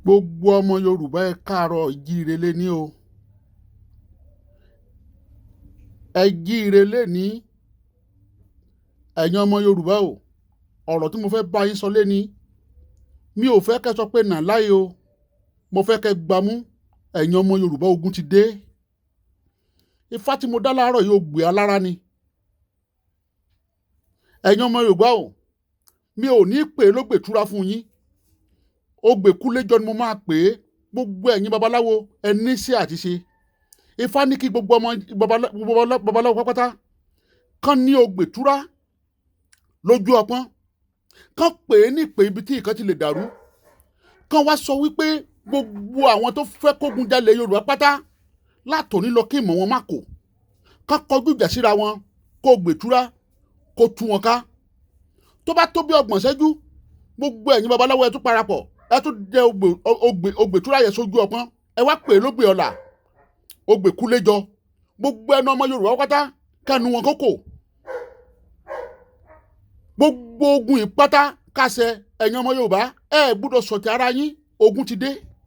Gbogbo ọmọ Yorùbá ẹ káàárọ̀ ìjíire léní o. Ẹ jíire léní ẹ̀yin ọmọ Yorùbá o. Ọ̀rọ̀ tí mo fẹ́ bá yín sọ léní mi ò fẹ́ kẹ́ sọ pé nà láyé o. Mo fẹ́ kẹ́ gbámú ẹ̀yin ọmọ Yorùbá, ogun ti dé. Ifá tí mo dá láàárọ̀ yóò gbé alára ni. Ẹ̀yin ọmọ Yorùbá o, mi ò ní pè é lógbètúra fún yín. Ògbèkúléjọ ni mo máa pè é. Gbogbo ẹ̀yin babaláwo ẹ ní sí àti ṣe. Ifá ní kí gbogbo ọmọ babaláwo pápátá kán ní ògbètúra lójú ọpọ́n, kán pè é ní ìpè ibi tí nǹkan ti lè dàrú, kán wá sọ wípé gbogbo àwọn tó fẹ́ kógun jalè Yorùbá pátá látòní lọ kí ìmọ̀ wọn má kò, kán kọjú ìjà síra wọn, kó ògbètúra kó tú wọn ká. Tó bá tó bí 30 ṣẹ́jú, gbogbo ẹ̀yin babaláwo ẹ tún parapọ̀, ẹ tún dẹ ògbètúra yẹn sójú ọpọ́n, ẹ wá pè é lógbè ọ̀la, ògbèkúléjọ. Gbogbo ẹnu ọmọ Yorùbá pátá kẹnu wọn kókò. Gbogbo ogun ìpátá kásẹ̀ ẹ̀yin ọmọ Yorùbá, ẹ gbọ́dọ̀ sọ̀tẹ̀ ara yín, ogun ti dé.